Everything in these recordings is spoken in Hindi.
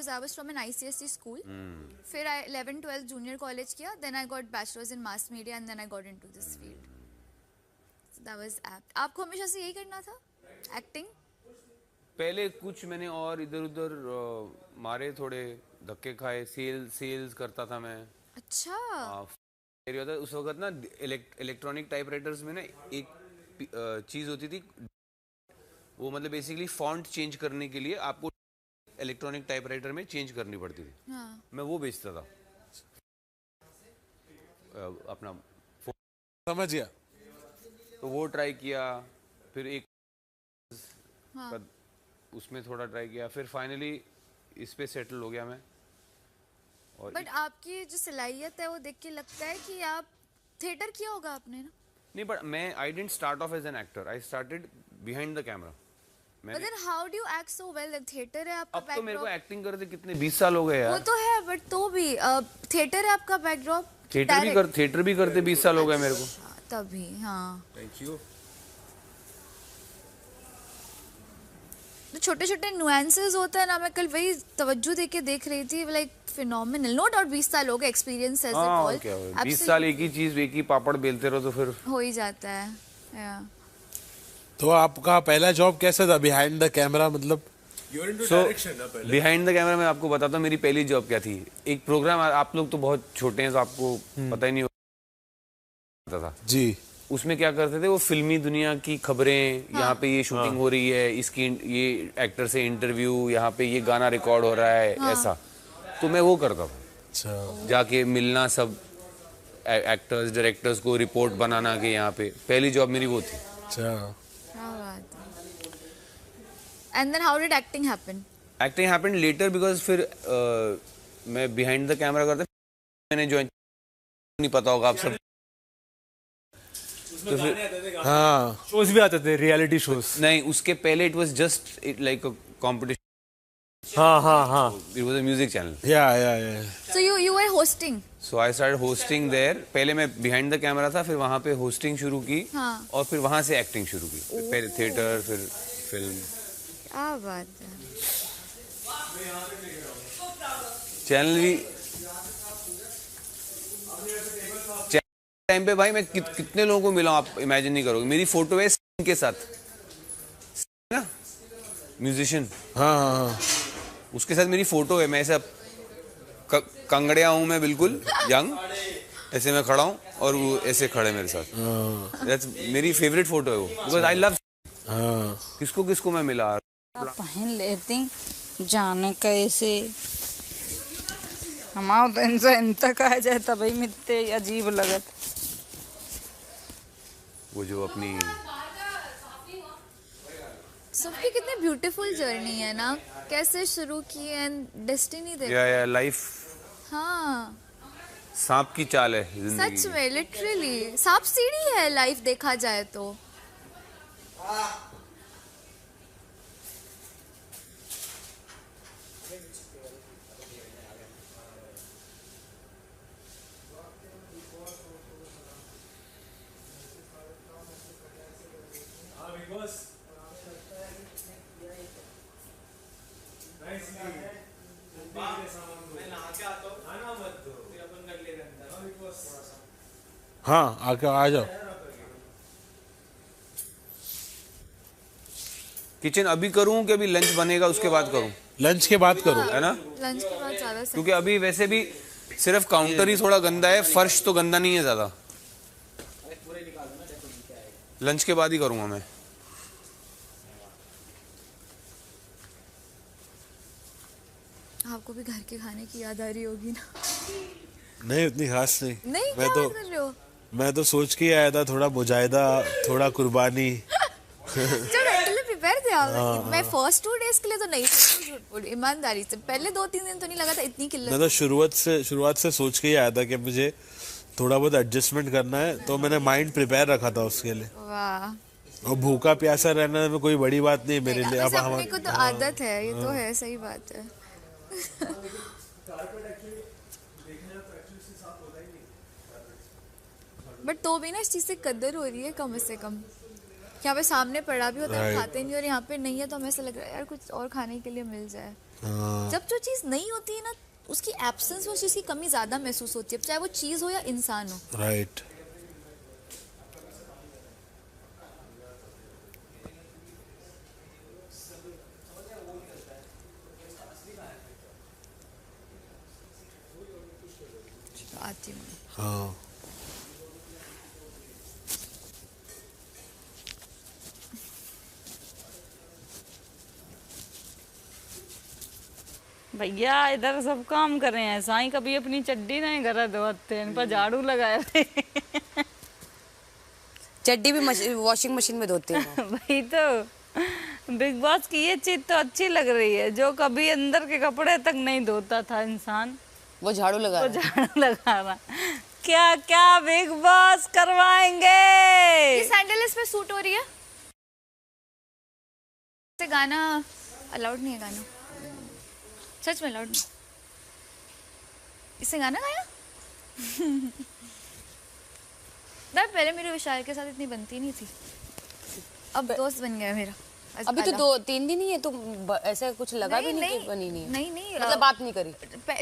I was from an ICSE school. फिर I 11th 12th junior college किया. Then I got bachelor's in mass media and then I got into this field. So that was apt. आपको हमेशा से यही करना था? Acting? पहले कुछ मैंने और इधर उधर मारे, थोड़े धक्के खाए. सेल्स करता था मैं. अच्छा. उस वक्त ना इलेक्ट्रॉनिक टाइपराइटर्स में ना एक चीज होती थी, वो मतलब बेसिकली फॉन्ट चेंज करने के लिए आपको इलेक्ट्रॉनिक टाइपराइटर में चेंज करनी पड़ती थी. हाँ. मैं वो बेचता था अपना. समझ गया. तो वो ट्राई किया, फिर एक हाँ. उसमें थोड़ा ट्राई किया, फिर फाइनली इस पे सेटल हो गया मैं. और बट आपकी जो सलाहियत है वो देख के लगता है कि आप थिएटर किया होगा आपने ना. नहीं, बट मैं I didn't start off as an actor, I started behind the camera. But then how do you act so well? Theatre है आपका अब तो मेरे को backdrop. एक्टिंग करते कितने 20 साल हो गए यार. वो तो है बट तो भी थिएटर है आपका बैकड्रॉप. थिएटर भी करते 20 साल हो गए मेरे को. तभी. हाँ. Thank you. तो छोटे छोटे नुएंसेस होता है ना. मैं कल वही तवज्जो देके देख रही थी. Like phenomenal. नो डाउट 20 साल हो गए, एक्सपीरियंस है. 20 साल एक ही चीज, एक ही पापड़ बेलते रहो तो फिर हो ही जाता है. तो आपका पहला जॉब कैसा था बिहाइंड द कैमरा, मतलब? बिहाइंड द कैमरा मैं आपको बताता हूँ मेरी पहली जॉब क्या थी. एक प्रोग्राम, आप लोग तो बहुत छोटे हैं तो आपको पता ही नहीं होता था जी. उसमें क्या करते थे, वो फिल्मी दुनिया की खबरें. हाँ. यहाँ पे ये शूटिंग हो रही है, इसकी ये एक्टर से इंटरव्यू, यहाँ पे ये गाना रिकॉर्ड हो रहा है. हाँ. ऐसा तो मैं वो करता था. अच्छा. जाके मिलना सब एक्टर्स डायरेक्टर्स को, रिपोर्ट बनाना के. यहाँ पे पहली जॉब मेरी वो थी. अच्छा. And then how did acting happen? Acting happened later because फिर मैं behind the camera करता मैंने ज्वाइन, नहीं पता होगा आप सब. तो फिर हाँ, शोज भी आते थे, रियलिटी शोज. नहीं, उसके पहले it was just like a competition. हाँ. It was a music channel. Yeah. So you were hosting. So I started hosting there. पहले मैं behind the camera था, फिर वहाँ पे hosting शुरू की. हाँ. और फिर वहाँ से acting शुरू की. पहले थिएटर, फिर फिल्म. क्या बात है. चैनल भी टाइम पे भाई मैं कितने लोगों को मिला हूं, आप इमेजिन नहीं करोगे. मेरी फोटो है सिंह के साथ ना, म्यूजिशियन. हाँ. उसके साथ मेरी फोटो है. मैं ऐसा कंगड़िया हूं मैं, बिल्कुल यंग ऐसे मैं खड़ा हूं और वो ऐसे खड़े मेरे साथ. That's मेरी फेवरेट फोटो है वो, बिकॉज आई लव. किसको किसको मैं मिला. पहन लेती जाने कैसे हमारा तो इनसे इन तक आ जाए तभी मिलते अजीब लगत. वो जो अपनी सबकी कितनी ब्यूटीफुल जर्नी है ना. कैसे शुरू की एंड डेस्टिनी दे. या लाइफ. हाँ. सांप की चाल है जिंदगी. सच में लिटरली सांप सीढ़ी है लाइफ देखा जाए तो. हाँ, आके आ जाओ. किचन अभी करूं कि अभी लंच बनेगा उसके बाद करूं? लंच के बाद करो, है ना. लंच के बाद ज्यादा सही. क्योंकि अभी वैसे भी सिर्फ काउंटर ही थोड़ा गंदा है, फर्श तो गंदा नहीं है ज्यादा. लंच के बाद ही करूंगा मैं. आपको भी घर के खाने की याद आ रही होगी ना. नहीं उतनी खास नहीं. नहीं, क्या बात कर रहे हो. मैं तो सोच के आया था, थोड़ा मुजाहिदा, थोड़ा कुर्बानी. जब मेंटली प्रिपेयर थे आप. मैं फर्स्ट 2 डेज के लिए तो नहीं थी, ईमानदारी से. पहले 2-3 दिन तो नहीं लगा था इतनी किल्लत. मैं तो शुरुआत से सोच के ही आया था कि मुझे थोड़ा बहुत एडजस्टमेंट करना है, तो मैंने माइंड प्रिपेयर रखा था उसके लिए. वाह. और भूखा प्यासा रहना में कोई बड़ी बात नहीं मेरे लिए. अब अपने को तो आदत है, ये तो है. सही बात है. बट तो भी ना इस चीज से कदर हो रही है कम से कम. यहाँ पे सामने पड़ा भी होता है, खाते नहीं, और यहाँ पे नहीं है तो हमें ऐसा लग रहा है यार कुछ और खाने के लिए मिल जाए. जब जो चीज नहीं होती है ना, उसकी एब्सेंस में उस चीज की कमी ज्यादा महसूस होती है, चाहे वो चीज हो या इंसान हो. राइट. आती हूँ. हाँ. भैया इधर सब काम कर रहे हैं, साईं कभी अपनी चड्डी नहीं कर धोते, इन पर झाड़ू लगाए थे. चड्डी भी वॉशिंग मशीन में धोते हैं. भाई तो बिग बॉस की ये चीज तो अच्छी लग रही है, जो कभी अंदर के कपड़े तक नहीं धोता था इंसान, वो झाड़ू लगा वो रहा है. झाड़ू लगा रहा. क्या क्या बिग बॉस करवाएंगे. ये सैंडल इस पे सूट हो रही है. से गाना अलाउड नहीं है, गाना सच में अलाउड नहीं. इससे गाना गाया. यार पहले मेरे विशाल के साथ इतनी बनती नहीं थी, अब दोस्त बन गया मेरा. अभी तो 2-3 दिन ही है, तो ऐसा कुछ लगा भी नहीं कि बनी नहीं है. नहीं मतलब बात नहीं करी.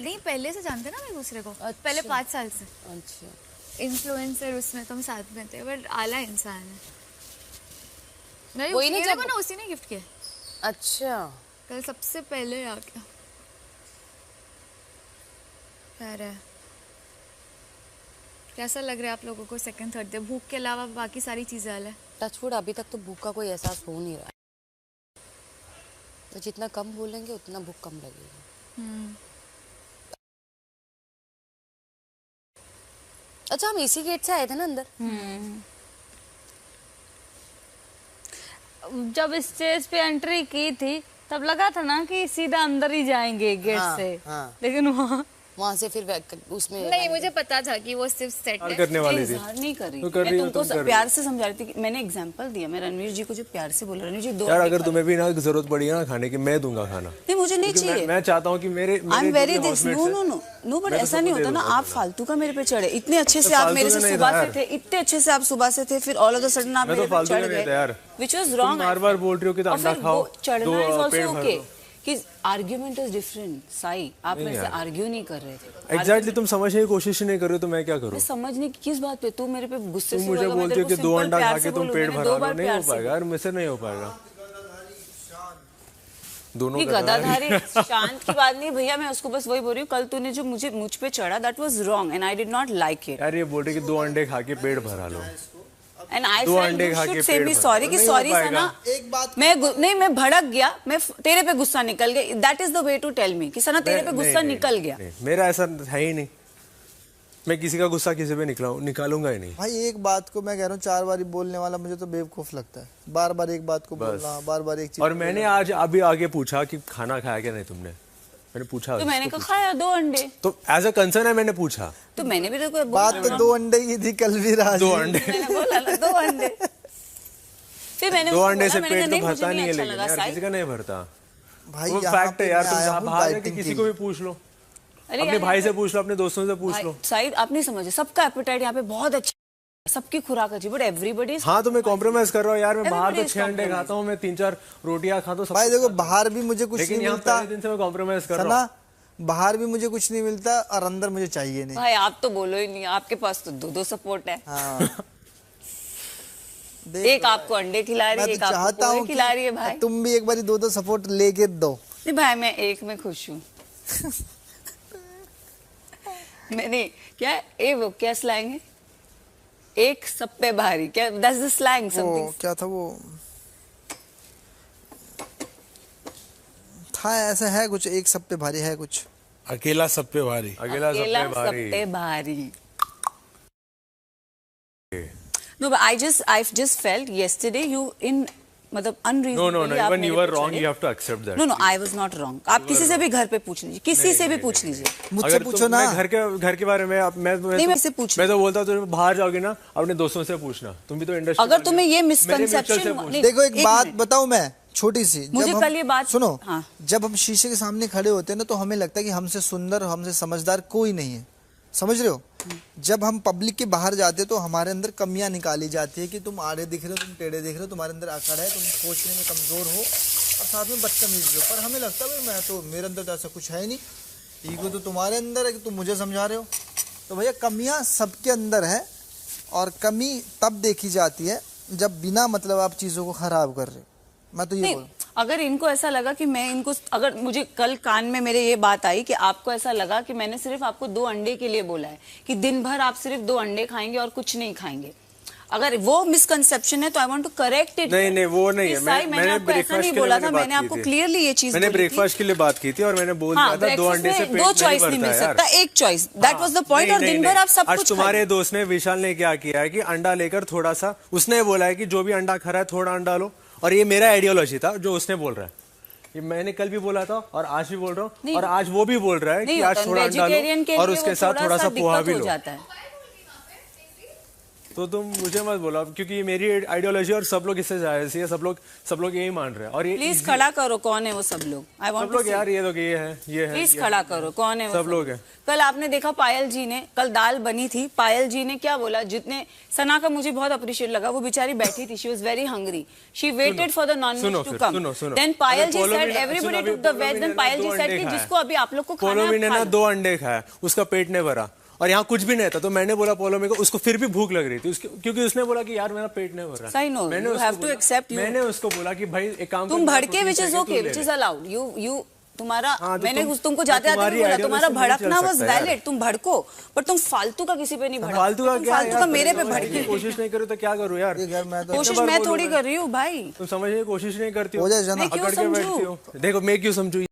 नहीं, पहले से जानते ना हम एक दूसरे को. अच्छा. पहले 5 साल से अच्छा. इन्फ्लुएंसर, उसमें तो हम साथ में थे, बट आला इंसान है. नहीं वही ना, जब ना उसी ने गिफ्ट किया. अच्छा. कल सबसे पहले आ गया. प्यार है. कैसा लग रहा है आप लोगों को सेकंड थर्ड डे? भूख के अलावा बाकी सारी चीजें अलग है. टचवुड अभी तक तो भूख का कोई एहसास हो नहीं रहा है. तो जितना कम बोलेंगे उतना भूख कम लगेगी. अच्छा, हम इसी गेट से आए थे ना अंदर. जब स्टेज पे एंट्री की थी तब लगा था ना कि सीधा अंदर ही जाएंगे गेट हाँ, से. हाँ. लेकिन वहां से फिर उसमें नहीं, मुझे पता था कि वो सिर्फ सेट है. करने वाली थी. इजहार नहीं कर रही तो कर मैं रही हो, तुमको तुम कर रही प्यार से समझा रही थी कि मैंने एग्जांपल दिया. मैं रणवीर जी को जो प्यार से बोला, रणवीर जी 2 यार अगर तुम्हें भी ना जरूरत पड़ी है ना खाने की, मैं दूंगा खाना. नहीं, मुझे नहीं क्योंकि चाहिए. मैं चाहता हूँ कि मेरे आई एम वेरी जो भी दिस. housemates नो हैं, नो नो नो, बट मैं तो ऐसा नहीं सबको होता दे ना. दूंगा आप फालतू का मेरे पे चढ़े. इतने अच्छे से मैं आप फालतू मेरे का से नहीं सुबह था से यार. थे, इतने अच्छे से आप सुबह से थे, फिर ऑल ऑफ द सडन आप मैं मेरे तो पे फालतू चढ़ का नहीं था यार. गए, व्हिच वाज तुम रॉन्ग. बार बार बोल रही हो कि तो अंडा खाओ, चढ़ना दो इज आल्सो पेट भर ओके. दो. कि आर्ग्यूमेंट इज डिफरेंट. साई, आप मेरे से आर्ग्यू नहीं कर रहे थे. एग्जैक्टली. तुम समझने की कोशिश ही नहीं कर रहे हो तो मैं क्या करूँ. मैं समझने की किस बात पे? तू मेरे पे गुस्से तुम से मुझे हुआ, मैं बोलती तेरे हो को कि 2 सिंपल अंडा प्यार खा से के तुम बोलूं. पेट मैंने भरा 2 लो. बार नहीं प्यार हो से पाएगा यार, मुझसे नहीं हो पाएगा. दोनों ये गद्दारी. गदाधारी शांत की बात नहीं भैया. मैं उसको बस वही बोल रही हूँ, कल तूने जो मुझ पे चढ़ा, that was wrong and I did not like it. यार ये बोल रही कि 2 अंडे खा के पेट भरा लो. एंड आई दो सेड अंडे यू खा शुड के से पेट मी भर. सॉरी कि नहीं हो सॉरी पाएगा. सना. एक बात मैं भड़क गया. मैं तेरे पे गुस्सा निकल गया. That is the way to tell me कि सना तेरे पे गुस्सा निकल गया. मेरा ऐसा है ही नहीं. मैं किसी का गुस्सा किसी पे निकालूंगा ही नहीं. भाई, एक बात को मैं कह रहा हूँ 4 बार बोलने वाला मुझे तो बेवकूफ लगता है. बार बार एक बात को बोलना, बार बार एक चीज. और मैंने आज अभी आगे पूछा कि खाना खाया क्या नहीं तुमने. मैंने पूछा तो मैंने कहा खाया 2 अंडे. तो एज अ कंसर्न है मैंने पूछा. तो मैंने भी तो बात तो 2 अंडे की थी, कल भी राज 2 अंडे. मैंने बोला ना 2 अंडे. फिर मैंने 2 उसको अंडे बोला, से मैंने पेट कहा, तो नहीं, भरता मुझे नहीं है. अच्छा लेकिन लगा, यार साई. किसी का नहीं भरता. भाई वो यहाँ फैक्ट पे है यार. मैं तुम आया जहाँ हूँ बाहर जाके dieting किसी के को लिए. भी पूछ लो. अरे अपने यार, भाई से पूछ लो, अपने दोस्तों से पूछ लो. साइड आप नहीं समझे. सबका एपेटाइट यहाँ पे बहुत अच्छा, सबकी खुराक अच्छी, बट एवरीबडी. हाँ तो मैं कॉम्प्रोमाइज कर रहा हूँ यार. मैं बाहर तो Everybody is 6 अंडे खाता हूँ, मैं 3-4 रोटियां खाता हूँ. भाई देखो, बाहर भी मुझे कुछ लेकिन नहीं यहाँ मिलता पहले दिन से मैं कॉम्प्रोमाइज कर रहा हूँ. सना. बाहर भी मुझे कुछ नहीं मिलता और अंदर मुझे चाहिए नहीं. भाई आप तो बोलो ही नहीं. आपके पास तो 2 सपोर्ट है. हाँ. एक आपको अंडे खिला रही है, मैं एक तो आपको चाहता पोहे हूँ खिला रही है. भाई तुम भी एक बार 2 सपोर्ट लेके दो. नहीं भाई, मैं एक में खुश हूँ. मैंने क्या वो क्या स्लैंग है, एक सब पे भारी, क्या दैट्स द स्लैंग वो समथिंग. क्या था वो था, ऐसा है कुछ, एक सब पे भारी है कुछ. अकेला सब पे भारी. अकेला सब पे सब भारी. पे भारी. No, but I just felt yesterday you in मतलब unreasonably. No, even you were wrong. You have to accept that. No, I was not wrong. आप किसी से भी घर पे पूछ लीजिए, किसी से भी पूछ लीजिए. मुझसे अगर पूछो ना. मैं घर के बारे में नहीं, मैं से पूछ मैं तो बोलता हूँ तुम बाहर जाओगे ना अपने दोस्तों से पूछना. तुम भी तो इंडस्ट्री. अगर तुम्हें ये मिसकंसेप्शन. देखो एक बात बताऊं मैं, छोटी सी. मुझे जब कल ये बात सुनो. हाँ. जब हम शीशे के सामने खड़े होते हैं ना, तो हमें लगता है कि हमसे सुंदर, हमसे समझदार कोई नहीं है. समझ रहे हो? जब हम पब्लिक के बाहर जाते हैं तो हमारे अंदर कमियां निकाली जाती है कि तुम आड़े दिख रहे हो, तुम टेढ़े दिख रहे हो, तुम्हारे अंदर अकड़ है, तुम सोचने में कमजोर हो. और साथ में बदतमीजी भी हो। पर हमें लगता है भाई मैं तो, मेरे अंदर तो ऐसा कुछ है ही नहीं, ईगो तो तुम्हारे अंदर है कि तुम मुझे समझा रहे हो। तो भैया कमियां सबके अंदर है, और कमी तब देखी जाती है जब बिना मतलब आप चीज़ों को खराब कर रहे हो। मैं तो ये बोल, अगर इनको ऐसा लगा कि मैं इनको, अगर मुझे कल कान में मेरे ये बात आई कि आपको ऐसा लगा कि मैंने सिर्फ आपको 2 अंडे के लिए बोला है कि दिन भर आप सिर्फ 2 अंडे खाएंगे और कुछ नहीं खाएंगे, अगर वो मिसकंसेप्शन है तो I want to correct it. नहीं वो नहीं है, मैंने आपको ऐसा नहीं बोला था, मैंने आपको क्लियरली ये चीज मैंने ब्रेकफास्ट के लिए बात की थी और मैंने बोल दिया था 2 अंडे से पेट नहीं चॉइस नहीं मिल सकता, एक choice, that was the point. और दिन भर आप सब कुछ, आज तुम्हारे दोस्त ने, विशाल ने क्या किया है कि अंडा लेकर थोड़ा सा, उसने बोला है कि जो भी अंडा खा रहा है थोड़ा अंडा लो, और ये मेरा आइडियोलॉजी था जो उसने बोल रहा है, ये मैंने कल भी बोला था और आज भी बोल रहा हूँ, और आज वो भी बोल रहा है कि आज थोड़ा अंडा लो और उसके साथ थोड़ा सा पोहा भी लो। तो तुम मुझे मत बोलो, क्योंकि ये मेरी आइडियोलॉजी और सब लोग इससे जायज है, सब लोग यही मान रहे हैं। और ये प्लीज खड़ा करो, कौन है वो सब लोग? आई वांट सब लोग यार, ये लोग ये है प्लीज खड़ा करो, कौन है वो सब लोग हैं। कल आपने देखा पायल जी ने, कल दाल बनी थी, पायल जी ने क्या बोला, जितने सना का मुझे बहुत अप्रिशिएट लगा, वो बेचारी बैठी थी, she was very hungry, she waited for the non veg to come, then Payal ji said everybody took the veg, then Payal ji said कि जिसको अभी आप लोग को खाना है, ने ना 2 अंडे खाया, उसका पेट नहीं भरा और यहाँ कुछ भी नहीं था, तो मैंने बोला पोलोमी को, उसको फिर भी भूख लग रही थी क्योंकि उसने बोला कि यार मेरा पेट नहीं भर रहा। सही no, you have to accept, मैंने उसको बोला कि भाई एक काम, तुम भड़के, which is okay, which is allowed, you तुम्हारा, मैंने तुमको जाते आते भी बोला, तुम्हारा भड़कना वाज वैलिड, तुम भड़को, पर तुम फालतू का किसी पे नहीं भड़को, फालतू का मेरे पे भड़के। कोशिश नहीं करो तो क्या करूँ यार, कोशिश मैं थोड़ी कर रही हूँ भाई, तुम समझने की कोशिश नहीं करती हो, मैं क्यों समझूं? देखो मैं क्यों समझू,